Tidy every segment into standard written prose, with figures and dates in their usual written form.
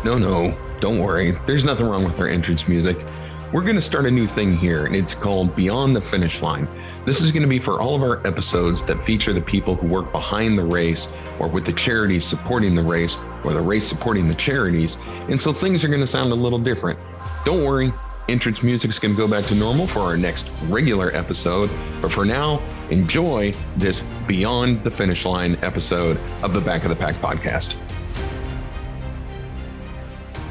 No, don't worry. There's nothing wrong with our entrance music. We're going to start a new thing here, and it's called Beyond the Finish Line. This is going to be for all of our episodes that feature the people who work behind the race, or with the charities supporting the race, or the race supporting the charities. And so things are going to sound a little different. Don't worry, entrance music is going to go back to normal for our next regular episode. But for now, enjoy this Beyond the Finish Line episode of the Back of the Pack podcast.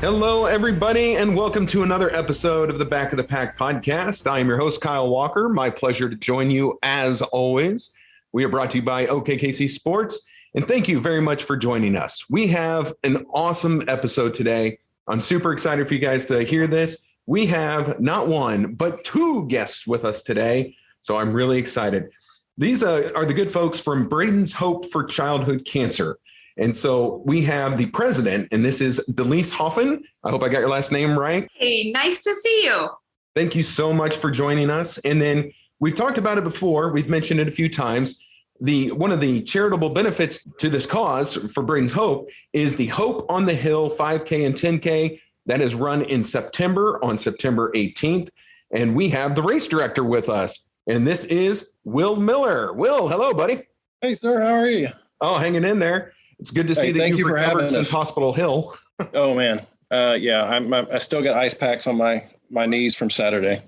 Hello, everybody, and welcome to another episode of the Back of the Pack podcast. I am your host, Kyle Walker. My pleasure to join you as always. We are brought to you by OKKC Sports, and thank you very much for joining us. We have an awesome episode today. I'm super excited for you guys to hear this. We have not one, but two guests with us today, so I'm really excited. These are the good folks from Braden's Hope for Childhood Cancer. And so we have the president, and this is Deliece Hoffman. I hope I got your last name right. Hey, nice to see you. Thank you so much for joining us. And then we've talked about it before. We've mentioned it a few times. One of the charitable benefits to this cause for Braden's Hope is the Hope on the Hill 5K and 10K that is run in September on September 18th. And we have the race director with us, and this is Will Miller. Will, hello, buddy. Hey, sir. How are you? Oh, hanging in there. It's good to see that you've recovered since Hospital Hill. Oh, man. I still got ice packs on my knees from Saturday.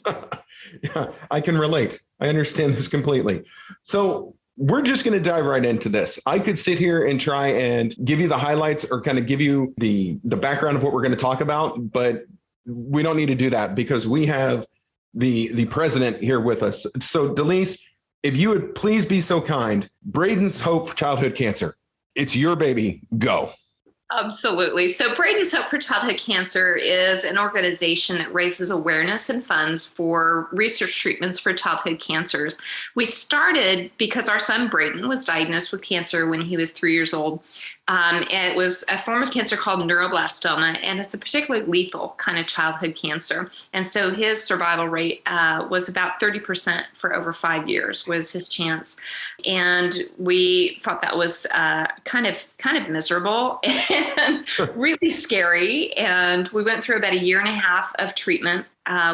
Yeah, I can relate. I understand this completely. So we're just going to dive right into this. I could sit here and try and give you the highlights or kind of give you the background of what we're going to talk about, but we don't need to do that because we have the president here with us. So Deliece, if you would please be so kind, Braden's Hope for Childhood Cancer. It's your baby. Go. Absolutely. So Braden's Hope for Childhood Cancer is an organization that raises awareness and funds for research treatments for childhood cancers. We started because our son Braden was diagnosed with cancer when he was 3 years old. It was a form of cancer called neuroblastoma, and it's a particularly lethal kind of childhood cancer. And so his survival rate was about 30% for over 5 years was his chance. And we thought that was kind of miserable and really scary. And we went through about a year and a half of treatment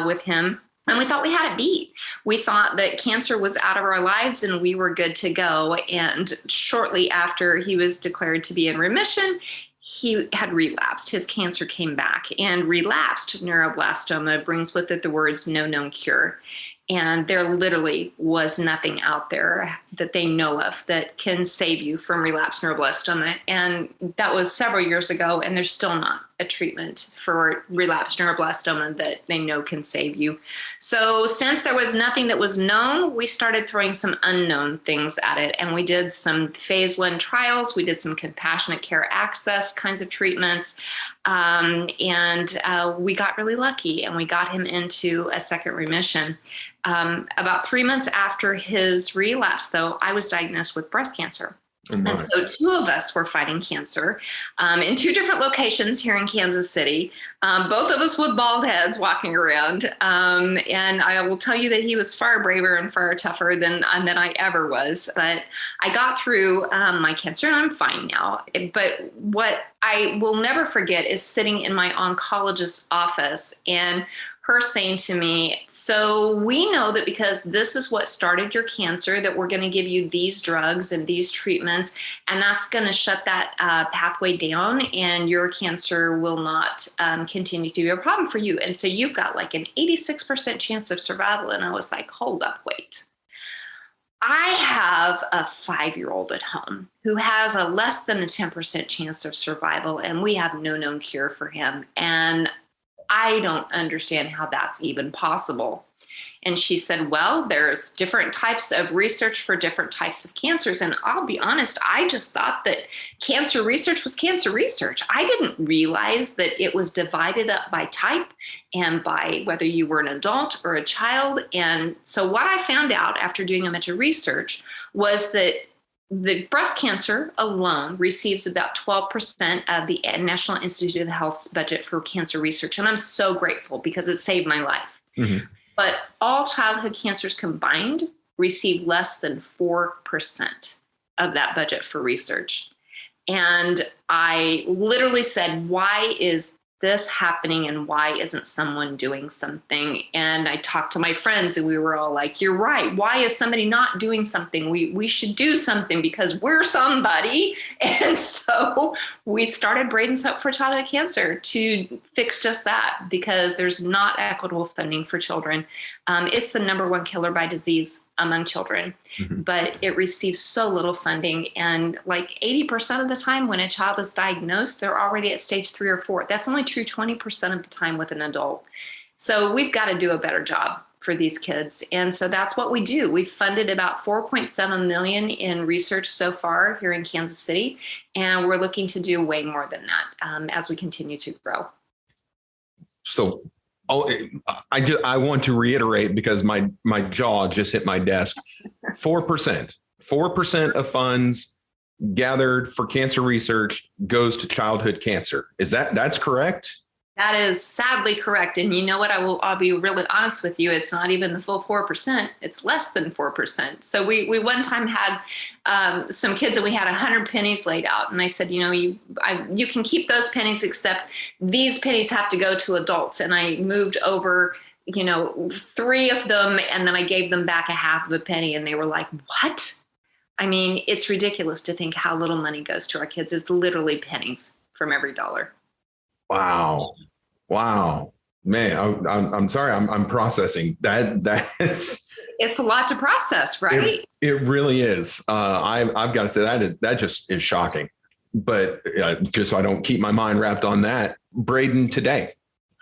with him. And we thought we had it beat. We thought that cancer was out of our lives and we were good to go. And shortly after he was declared to be in remission, he had relapsed. His cancer came back, and relapsed neuroblastoma brings with it the words no known cure. And there literally was nothing out there that they know of that can save you from relapsed neuroblastoma. And that was several years ago, and there's still not a treatment for relapsed neuroblastoma that they know can save you. So since there was nothing that was known, we started throwing some unknown things at it. And we did some phase 1 trials. We did some compassionate care access kinds of treatments. We got really lucky, and we got him into a second remission. About 3 months after his relapse, though, I was diagnosed with breast cancer. And so two of us were fighting cancer in two different locations here in Kansas City, both of us with bald heads walking around. And I will tell you that he was far braver and far tougher than I ever was. But I got through my cancer, and I'm fine now. But what I will never forget is sitting in my oncologist's office and her saying to me, so we know that because this is what started your cancer, that we're going to give you these drugs and these treatments, and that's going to shut that pathway down, and your cancer will not continue to be a problem for you. And so you've got like an 86% chance of survival. And I was like, hold up, wait. I have a 5-year-old at home who has a less than a 10% chance of survival, and we have no known cure for him. And I don't understand how that's even possible. And she said, well, there's different types of research for different types of cancers. And I'll be honest, I just thought that cancer research was cancer research. I didn't realize that it was divided up by type and by whether you were an adult or a child. And so what I found out after doing a bunch of research was that the breast cancer alone receives about 12% of the National Institute of Health's budget for cancer research. And I'm so grateful because it saved my life. Mm-hmm. But all childhood cancers combined receive less than 4% of that budget for research. And I literally said, why is this happening and why isn't someone doing something? And I talked to my friends and we were all like, you're right. Why is somebody not doing something? We should do something because we're somebody. And so we started Braden's Hope for Childhood Cancer to fix just that, because there's not equitable funding for children. It's the number one killer by disease among children, but it receives so little funding. And like 80% of the time when a child is diagnosed, they're already at stage 3 or 4. That's only true 20% of the time with an adult. So we've got to do a better job for these kids. And so that's what we do. We've funded about $4.7 million in research so far here in Kansas City. And we're looking to do way more than that as we continue to grow. So I want to reiterate, because my jaw just hit my desk. 4% of funds gathered for cancer research goes to childhood cancer. That's correct? That is sadly correct. And you know what? I'll be really honest with you. It's not even the full 4%. It's less than 4%. So we one time had some kids and we had 100 pennies laid out. And I said, you can keep those pennies, except these pennies have to go to adults. And I moved over, 3 of them, and then I gave them back a half of a penny. And they were like, what? I mean, it's ridiculous to think how little money goes to our kids. It's literally pennies from every dollar. Wow, man, I'm sorry. I'm processing that. It's a lot to process, right? It really is. I've got to say that just is shocking, but just so I don't keep my mind wrapped on that. Braden today.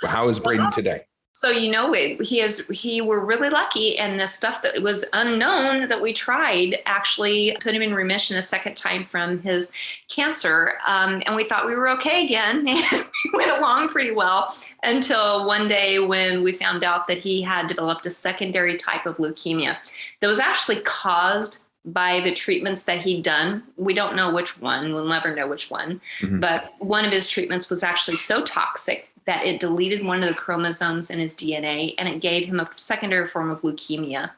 How is Braden today? So, we're really lucky. And the stuff that was unknown that we tried actually put him in remission a second time from his cancer. And we thought we were okay again. And we went along pretty well until one day when we found out that he had developed a secondary type of leukemia that was actually caused by the treatments that he'd done. We don't know which one. We'll never know which one. But one of his treatments was actually so toxic that it deleted one of the chromosomes in his DNA, and it gave him a secondary form of leukemia.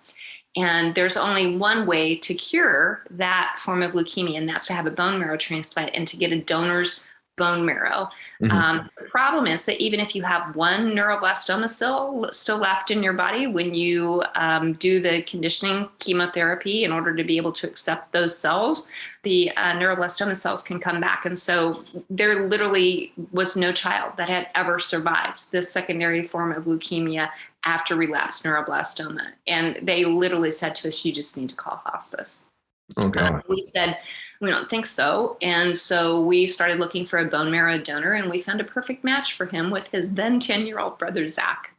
And there's only one way to cure that form of leukemia, and that's to have a bone marrow transplant and to get a donor's bone marrow. The problem is that even if you have one neuroblastoma cell still left in your body, when you do the conditioning chemotherapy in order to be able to accept those cells, the neuroblastoma cells can come back. And so there literally was no child that had ever survived this secondary form of leukemia after relapsed neuroblastoma. And they literally said to us, you just need to call hospice. Okay. We said, we don't think so. And so we started looking for a bone marrow donor, and we found a perfect match for him with his then 10-year-old brother, Zach.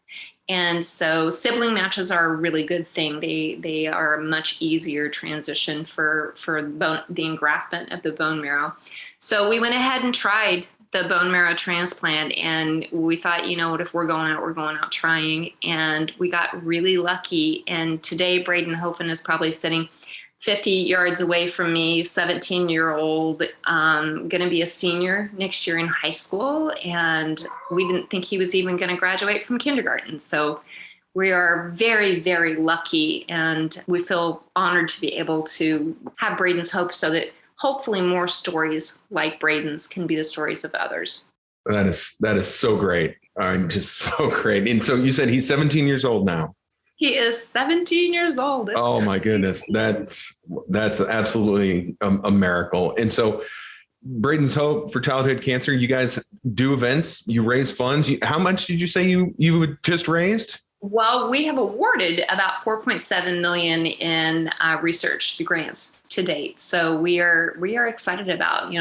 And so sibling matches are a really good thing. They are a much easier transition for the engraftment of the bone marrow. So we went ahead and tried the bone marrow transplant, and we thought, if we're going out trying. And we got really lucky. And today Braden Hofen is probably sitting 50 yards away from me, 17-year-old, going to be a senior next year in high school. And we didn't think he was even going to graduate from kindergarten. So we are very, very lucky. And we feel honored to be able to have Braden's Hope, so that hopefully more stories like Braden's can be the stories of others. That is so great. Just so great. And so you said he's 17 years old now. He is 17 years old. Oh my goodness. That's absolutely a miracle. And so Braden's Hope for Childhood Cancer, you guys do events, you raise funds. How much did you say you had just raised? Well, we have awarded about $4.7 million in research grants to date. So we are excited about,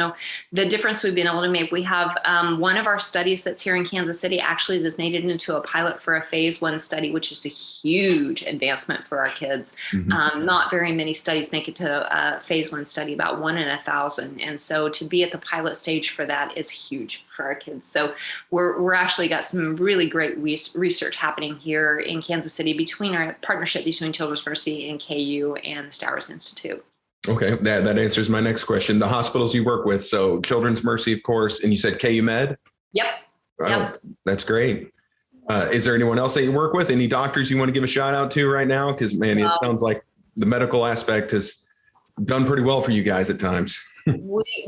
the difference we've been able to make. We have one of our studies that's here in Kansas City actually just made it into a pilot for a phase 1 study, which is a huge advancement for our kids. Not very many studies make it to a phase 1 study, about 1 in 1,000. And so to be at the pilot stage for that is huge for our kids. So we're actually got some really great research happening here in Kansas City between our partnership between Children's Mercy and KU and the Stowers Institute. Okay, that answers my next question. The hospitals you work with, so Children's Mercy, of course, and you said KU Med? Yep. Oh, that's great. Is there anyone else that you work with? Any doctors you want to give a shout out to right now? Because, man, it sounds like the medical aspect has done pretty well for you guys at times.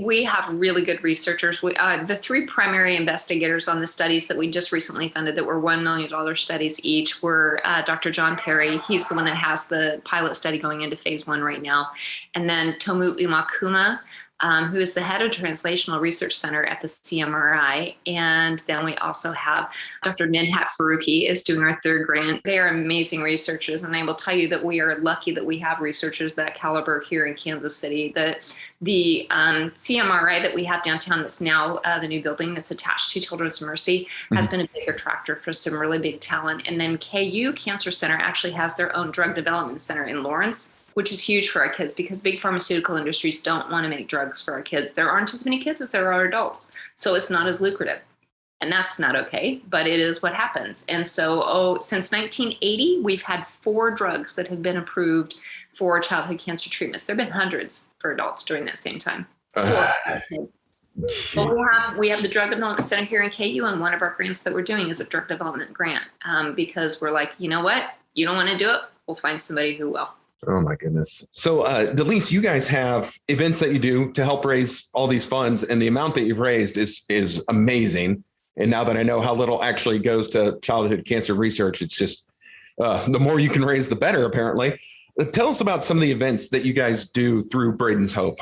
We have really good researchers. The three primary investigators on the studies that we just recently funded that were $1 million studies each were Dr. John Perry. He's the one that has the pilot study going into phase 1 right now. And then Tomu Imakuma, who is the head of Translational Research Center at the CMRI. And then we also have Dr. Ninhat Faruqi is doing our third grant. They are amazing researchers. And I will tell you that we are lucky that we have researchers of that caliber here in Kansas City. The CMRI that we have downtown that's now the new building that's attached to Children's Mercy has been a big attractor for some really big talent. And then KU Cancer Center actually has their own drug development center in Lawrence, which is huge for our kids because big pharmaceutical industries don't want to make drugs for our kids. There aren't as many kids as there are adults, so it's not as lucrative. And that's not okay, but it is what happens. And so, since 1980, we've had 4 drugs that have been approved for childhood cancer treatments. There have been hundreds for adults during that same time. 4. But we have the Drug Development Center here in KU, and one of our grants that we're doing is a drug development grant because we're like, you know what? You don't want to do it? We'll find somebody who will. Oh my goodness. So Deliece, you guys have events that you do to help raise all these funds, and the amount that you've raised is amazing. And now that I know how little actually goes to childhood cancer research, it's just the more you can raise, the better, apparently. Tell us about some of the events that you guys do through Braden's Hope.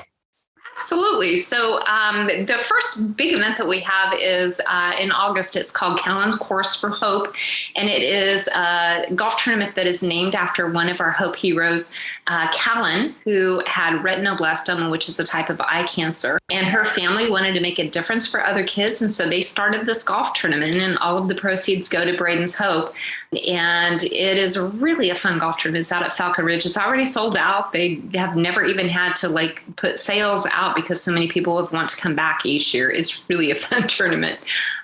Absolutely. So the first big event that we have is in August. It's called Callan's Course for Hope, and it is a golf tournament that is named after one of our Hope heroes, Callan, who had retinoblastoma, which is a type of eye cancer. And her family wanted to make a difference for other kids, and so they started this golf tournament, and all of the proceeds go to Braden's Hope. And it is really a fun golf tournament. It's out at Falcon Ridge. It's already sold out. They have never even had to put sales out because so many people have want to come back each year. It's really a fun tournament.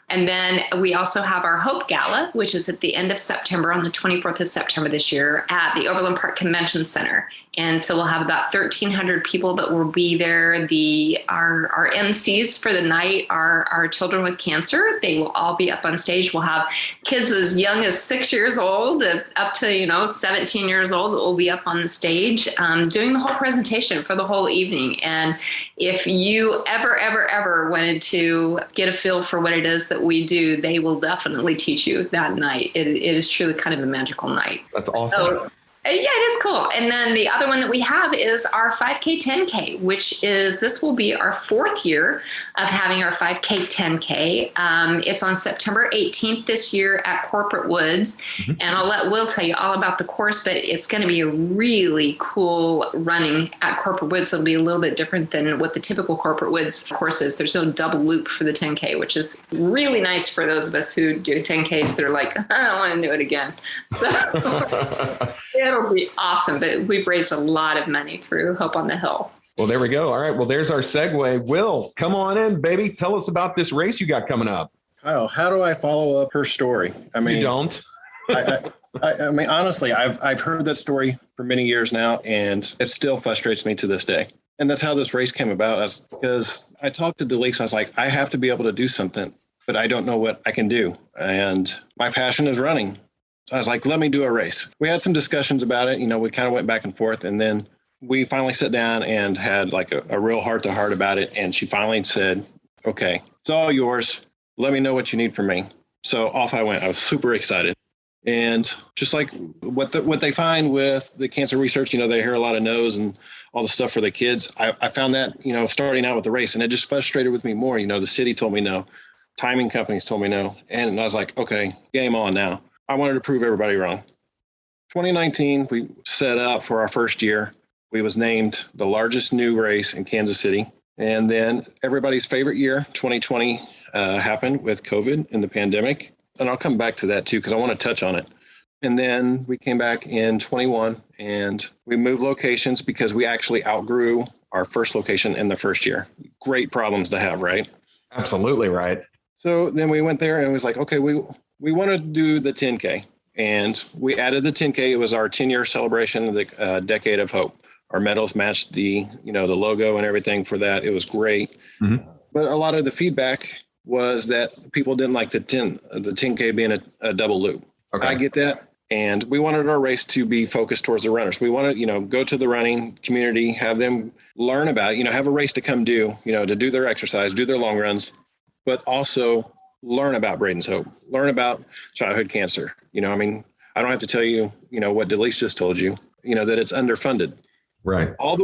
And then we also have our Hope Gala, which is at the end of September, on the 24th of September this year at the Overland Park Convention Center. And so we'll have about 1,300 people that will be there. Our MCs for the night are children with cancer. They will all be up on stage. We'll have kids as young as 6 years old up to 17 years old that will be up on the stage doing the whole presentation for the whole evening. And if you ever wanted to get a feel for what it is that we do, they will definitely teach you that night. It is truly kind of a magical night. That's awesome. So, yeah, it is cool. And then the other one that we have is our 5K 10K, this will be our 4th year of having our 5K 10K. It's on September 18th this year at Corporate Woods. And I'll let Will tell you all about the course, but it's going to be a really cool running at Corporate Woods. It'll be a little bit different than what the typical Corporate Woods course is. There's no double loop for the 10K, which is really nice for those of us who do 10Ks that are like, I don't want to do it again. So it'll be awesome, but we've raised a lot of money through Hope on the Hill. Well, there we go. All right. Well, there's our segue. Will, come on in, baby. Tell us about this race you got coming up. Kyle, how do I follow up her story? I mean, you don't. I mean, honestly, I've heard that story for many years now, and it still frustrates me to this day. And that's how this race came about, because I talked to Deliece. I was like, I have to be able to do something, but I don't know what I can do. And my passion is running. So I was like, let me do a race. We had some discussions about it. We kind of went back and forth, and then we finally sat down and had like a real heart-to-heart about it. And she finally said, okay, it's all yours. Let me know what you need from me. So off I went. I was super excited. And just like what they find with the cancer research, they hear a lot of no's and all the stuff for the kids. I found that, starting out with the race, and it just frustrated with me more. The city told me no. Timing companies told me no. And I was like, okay, game on now. I wanted to prove everybody wrong. 2019, we set up for our first year. We was named the largest new race in Kansas City. And then everybody's favorite year, 2020, happened with COVID and the pandemic. And I'll come back to that too, because I want to touch on it. And then we came back in 21 and we moved locations because we actually outgrew our first location in the first year. Great problems to have, right? Absolutely right. So then we went there and it was like, okay, we want to do the 10K, and we added the 10K. It was our 10-year celebration of the Decade of Hope. Our medals matched the logo and everything for that. It was great. But a lot of the feedback was that people didn't like the 10K being a double loop. Okay. I get that. And we wanted our race to be focused towards the runners. We wanted, go to the running community, have them learn about it, have a race to come do, to do their exercise, do their long runs, but also learn about Braden's Hope, learn about childhood cancer. I don't have to tell you, what Deliece just told you, that it's underfunded. Right. All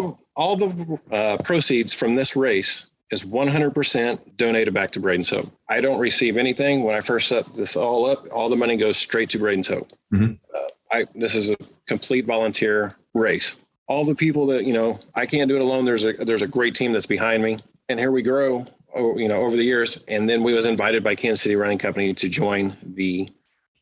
the proceeds from this race is 100% donated back to Braden's Hope. I don't receive anything. When I first set this all up, all the money goes straight to Braden's Hope. Mm-hmm. This is a complete volunteer race. All the people that, I can't do it alone. There's a great team that's behind me. And here we grow, over the years. And then we was invited by Kansas City Running Company to join the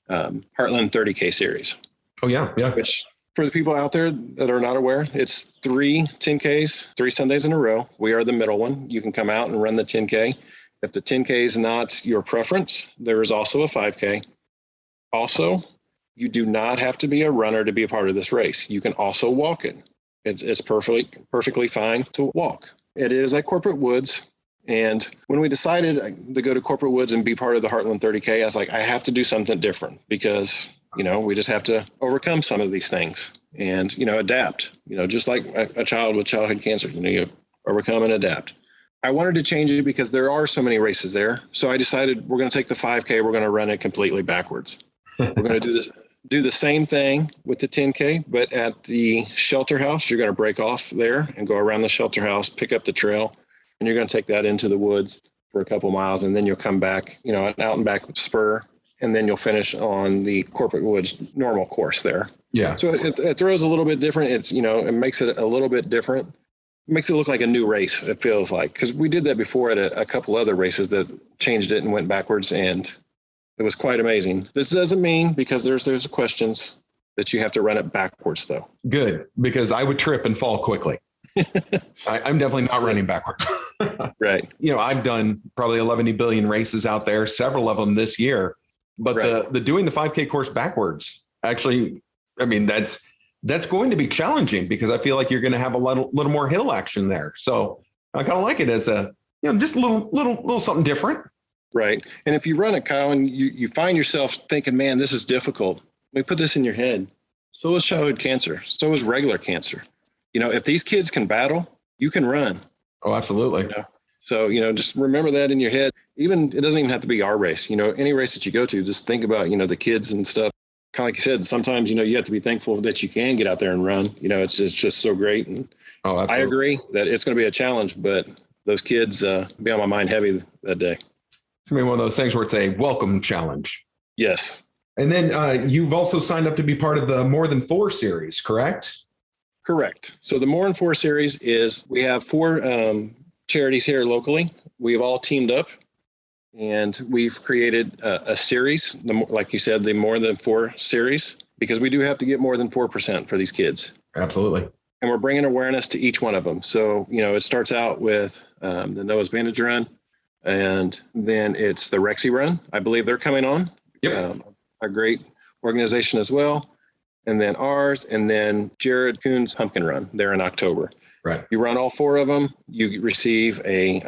Heartland 30K series. Oh, yeah. Yeah. Which, for the people out there that are not aware, it's 3 10Ks, 3 Sundays in a row. We are the middle one. You can come out and run the 10K. If the 10K is not your preference, there is also a 5K. Also, you do not have to be a runner to be a part of this race. You can also walk it. It's perfectly fine to walk. It is at Corporate Woods. And when we decided to go to Corporate Woods and be part of the Heartland 30K, I was like, I have to do something different because we just have to overcome some of these things and, adapt, just like a child with childhood cancer, you overcome and adapt. I wanted to change it because there are so many races there. So I decided we're going to take the 5K. We're going to run it completely backwards. We're going to do the same thing with the 10K, but at the shelter house, you're going to break off there and go around the shelter house, pick up the trail, and you're going to take that into the woods for a couple miles. And then you'll come back, an out and back spur. And then you'll finish on the Corporate Woods normal course there. Yeah. So it throws a little bit different. It's, it makes it a little bit different. It makes it look like a new race, it feels like. Because we did that before at a couple other races that changed it and went backwards. And it was quite amazing. This doesn't mean, because there's questions, that you have to run it backwards, though. Good, because I would trip and fall quickly. I'm definitely not running backwards. Right. I've done probably 11 billion races out there, several of them this year. But right. the doing the 5K course backwards, actually, that's going to be challenging because I feel like you're going to have a little more hill action there. So I kind of like it as a, just a little something different. Right. And if you run it, Kyle, and you find yourself thinking, man, this is difficult. Let me put this in your head. So is childhood cancer. So is regular cancer. If these kids can battle, you can run. Oh, absolutely. So, just remember that in your head. Even, it doesn't even have to be our race. Any race that you go to, just think about, the kids and stuff. Kind of like you said, sometimes, you have to be thankful that you can get out there and run. It's just so great. And I agree that it's going to be a challenge, but those kids be on my mind heavy that day. It's going to be one of those things where it's a welcome challenge. Yes. And then you've also signed up to be part of the More Than 4 series, correct? Correct. So the More Than 4 series is, we have 4 charities here locally. We've all teamed up and we've created a series, like you said, the More Than 4 series, because we do have to get more than 4% for these kids. Absolutely. And we're bringing awareness to each one of them. So, it starts out with the Noah's Bandage Run, and then it's the Rexy Run. I believe they're coming on. Yep. A great organization as well. And then ours, and then Jared Kuhn's Pumpkin Run there in October. Right. You run all 4 of them, you receive a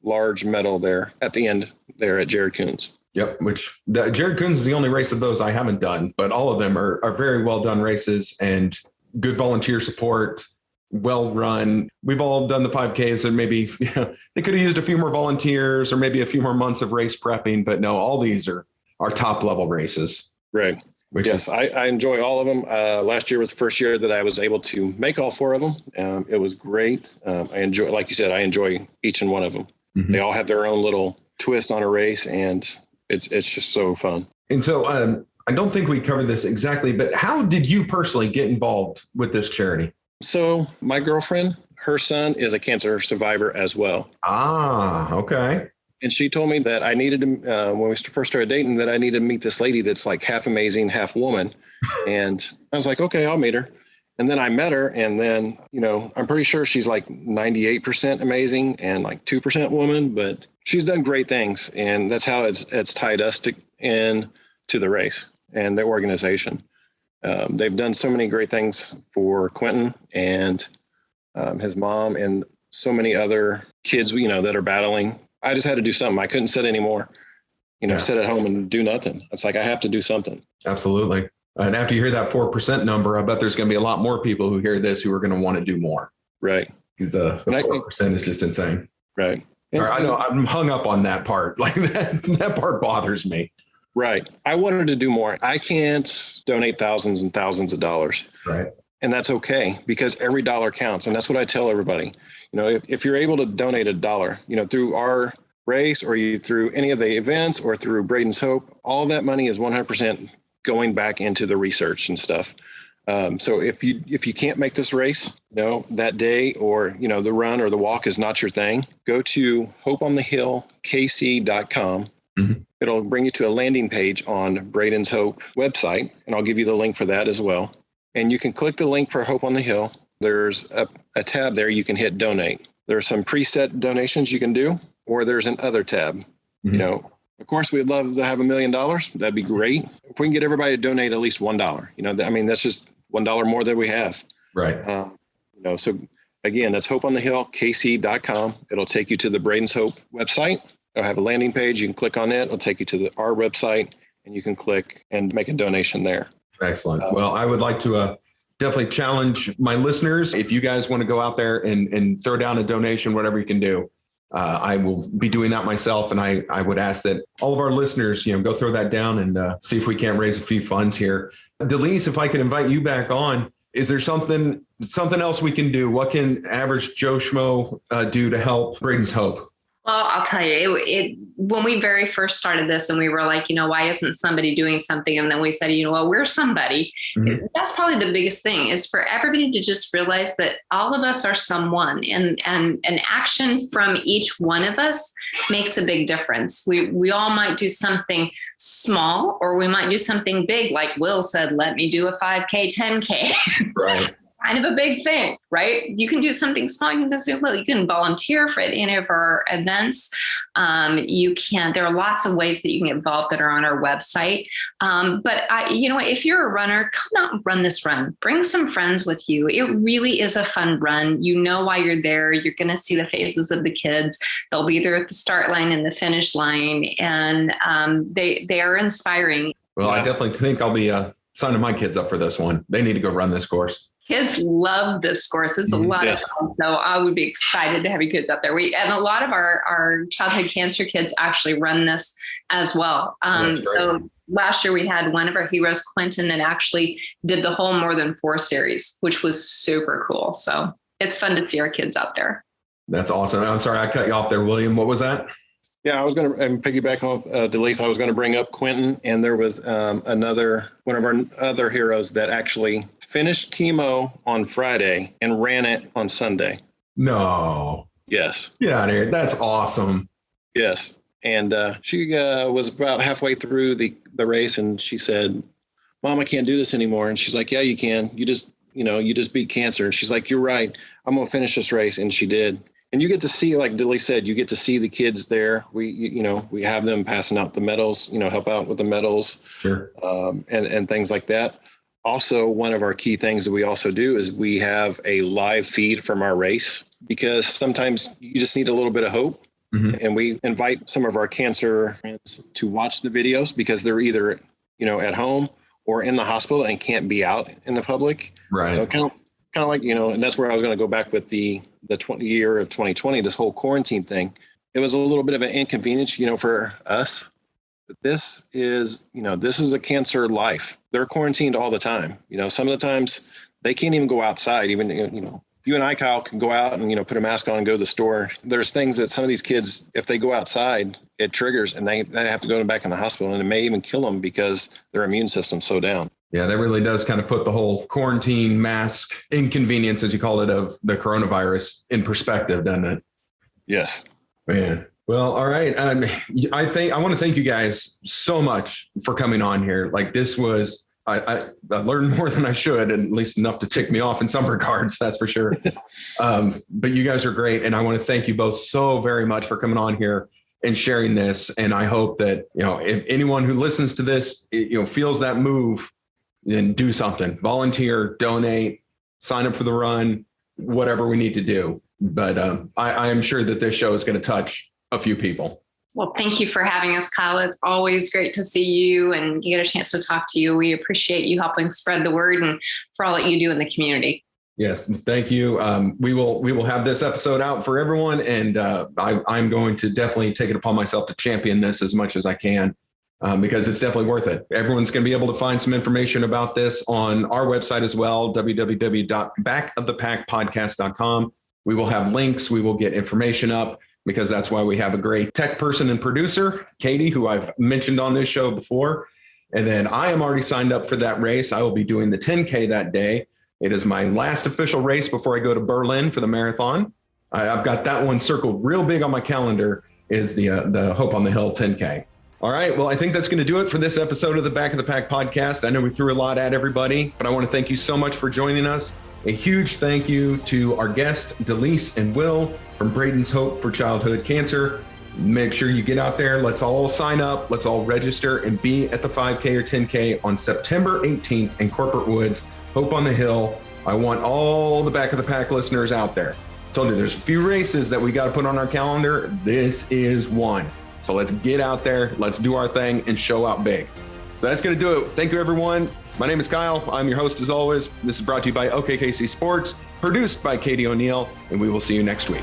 large medal there at the end there at Jared Kuhn's. Yep. Jared Kuhn's is the only race of those I haven't done, but all of them are very well done races and good volunteer support, well run. We've all done the 5Ks and maybe they could have used a few more volunteers or maybe a few more months of race prepping, but no, all these are top level races. Right. Yes, I enjoy all of them. Last year was the first year that I was able to make all 4 of them. It was great. I enjoy, like you said, I enjoy each and one of them. Mm-hmm. They all have their own little twist on a race, and it's just so fun. And so I don't think we covered this exactly, but how did you personally get involved with this charity? So my girlfriend, her son is a cancer survivor as well. Ah, okay. And she told me that I needed to, when we first started dating, that I needed to meet this lady that's like half amazing, half woman. And I was like, okay, I'll meet her. And then I met her, and then, I'm pretty sure she's like 98% amazing and like 2% woman, but she's done great things. And that's how it's tied us to the race and the organization. They've done so many great things for Quentin and his mom and so many other kids, that are battling. I just had to do something. I couldn't sit anymore, sit at home and do nothing. It's like, I have to do something. Absolutely. And after you hear that 4% number, I bet there's going to be a lot more people who hear this who are going to want to do more. Right. Because the 4% is just insane. Right. I know I'm hung up on that part. Like that part bothers me. Right. I wanted to do more. I can't donate thousands and thousands of dollars. Right. And that's okay, because every dollar counts. And that's what I tell everybody. If you're able to donate $1, through our race or through any of the events or through Braden's Hope, all that money is 100% going back into the research and stuff. So if you can't make this race, that day, or, the run or the walk is not your thing, go to hopeonthehillkc.com. Mm-hmm. It'll bring you to a landing page on Braden's Hope website, and I'll give you the link for that as well. And you can click the link for Hope on the Hill. There's a tab there you can hit donate. There are some preset donations you can do, or there's an other tab. Mm-hmm. Of course, we'd love to have $1 million. That'd be great. If we can get everybody to donate at least $1, that's just $1 more than we have. Right. So again, that's hopeonthehillkc.com. It'll take you to the Braden's Hope website. It'll have a landing page. You can click on it. It'll take you to our website, and you can click and make a donation there. Excellent. Well, I would like to definitely challenge my listeners. If you guys want to go out there and throw down a donation, whatever you can do, I will be doing that myself. And I would ask that all of our listeners, go throw that down and see if we can't raise a few funds here. Deliece, if I could invite you back on, is there something else we can do? What can average Joe Schmo do to help Braden's Hope? Well, I'll tell you, when we very first started this and we were like, why isn't somebody doing something? And then we said, we're somebody. Mm-hmm. That's probably the biggest thing, is for everybody to just realize that all of us are someone, and an action from each one of us makes a big difference. We all might do something small, or we might do something big. Like Will said, let me do a 5K, 10K. Right. Kind of a big thing, right? You can do something small. You can volunteer for any of our events. There are lots of ways that you can get involved that are on our website. But if you're a runner, come out and run this run. Bring some friends with you. It really is a fun run. Why you're there. You're going to see the faces of the kids. They'll be there at the start line and the finish line. And they are inspiring. Well, I definitely think I'll be signing my kids up for this one. They need to go run this course. Kids love this course. It's a lot of fun. So I would be excited to have your kids out there. And a lot of our childhood cancer kids actually run this as well. So last year we had one of our heroes, Quentin, that actually did the whole More Than 4 series, which was super cool. So it's fun to see our kids out there. That's awesome. I'm sorry, I cut you off there, William. What was that? Yeah, I was going to piggyback off Deliece. I was going to bring up Quentin, and there was one of our other heroes that actually finished chemo on Friday and ran it on Sunday. No. Yes. Get out of here. That's awesome. Yes. And she was about halfway through the race, and she said, "Mom, I can't do this anymore." And she's like, "Yeah, you can. You just beat cancer." And she's like, "You're right. I'm going to finish this race." And she did. And you get to see, like Deliece said, you get to see the kids there. We have them passing out the medals, help out with the medals. Sure. And things like that. Also, one of our key things that we also do is we have a live feed from our race, because sometimes you just need a little bit of hope. Mm-hmm. And we invite some of our cancer friends to watch the videos, because they're either, at home or in the hospital and can't be out in the public. Right. Kind of like, and that's where I was going to go back with the year of 2020, this whole quarantine thing. It was a little bit of an inconvenience, for us. But this is a cancer life. They're quarantined all the time. Some of the times they can't even go outside. Even, you and I, Kyle, can go out and, put a mask on and go to the store. There's things that some of these kids, if they go outside, it triggers, and they have to go back in the hospital, and it may even kill them because their immune system's so down. Yeah, that really does kind of put the whole quarantine mask inconvenience, as you call it, of the coronavirus in perspective, doesn't it? Yes. Man. Well, all right. I want to thank you guys so much for coming on here. Like, this was, I learned more than I should, and at least enough to tick me off in some regards, that's for sure. But you guys are great. And I want to thank you both so very much for coming on here and sharing this. And I hope that, if anyone who listens to this, feels that move, then do something, volunteer, donate, sign up for the run, whatever we need to do. But I am sure that this show is going to touch a few people. Well, thank you for having us, Kyle. It's always great to see you and you get a chance to talk to you. We appreciate you helping spread the word and for all that you do in the community. Yes, thank you. We will have this episode out for everyone, and I'm going to definitely take it upon myself to champion this as much as I can, because it's definitely worth it. Everyone's going to be able to find some information about this on our website as well, www.backofthepackpodcast.com. We will have links. We will get information up, because that's why we have a great tech person and producer, Katie, who I've mentioned on this show before. And then I am already signed up for that race. I will be doing the 10K that day. It is my last official race before I go to Berlin for the marathon. I've got that one circled real big on my calendar, is the Hope on the Hill 10K. All right. Well, I think that's going to do it for this episode of the Back of the Pack podcast. I know we threw a lot at everybody, but I want to thank you so much for joining us. A huge thank you to our guest, Deliece and Will from Braden's Hope for Childhood Cancer. Make sure you get out there. Let's all sign up. Let's all register and be at the 5K or 10K on September 18th in Corporate Woods, Hope on the Hill. I want all the Back of the Pack listeners out there. I told you there's a few races that we got to put on our calendar. This is one. So let's get out there. Let's do our thing and show out big. So that's going to do it. Thank you, everyone. My name is Kyle. I'm your host as always. This is brought to you by OKKC Sports, produced by Katie O'Neill, and we will see you next week.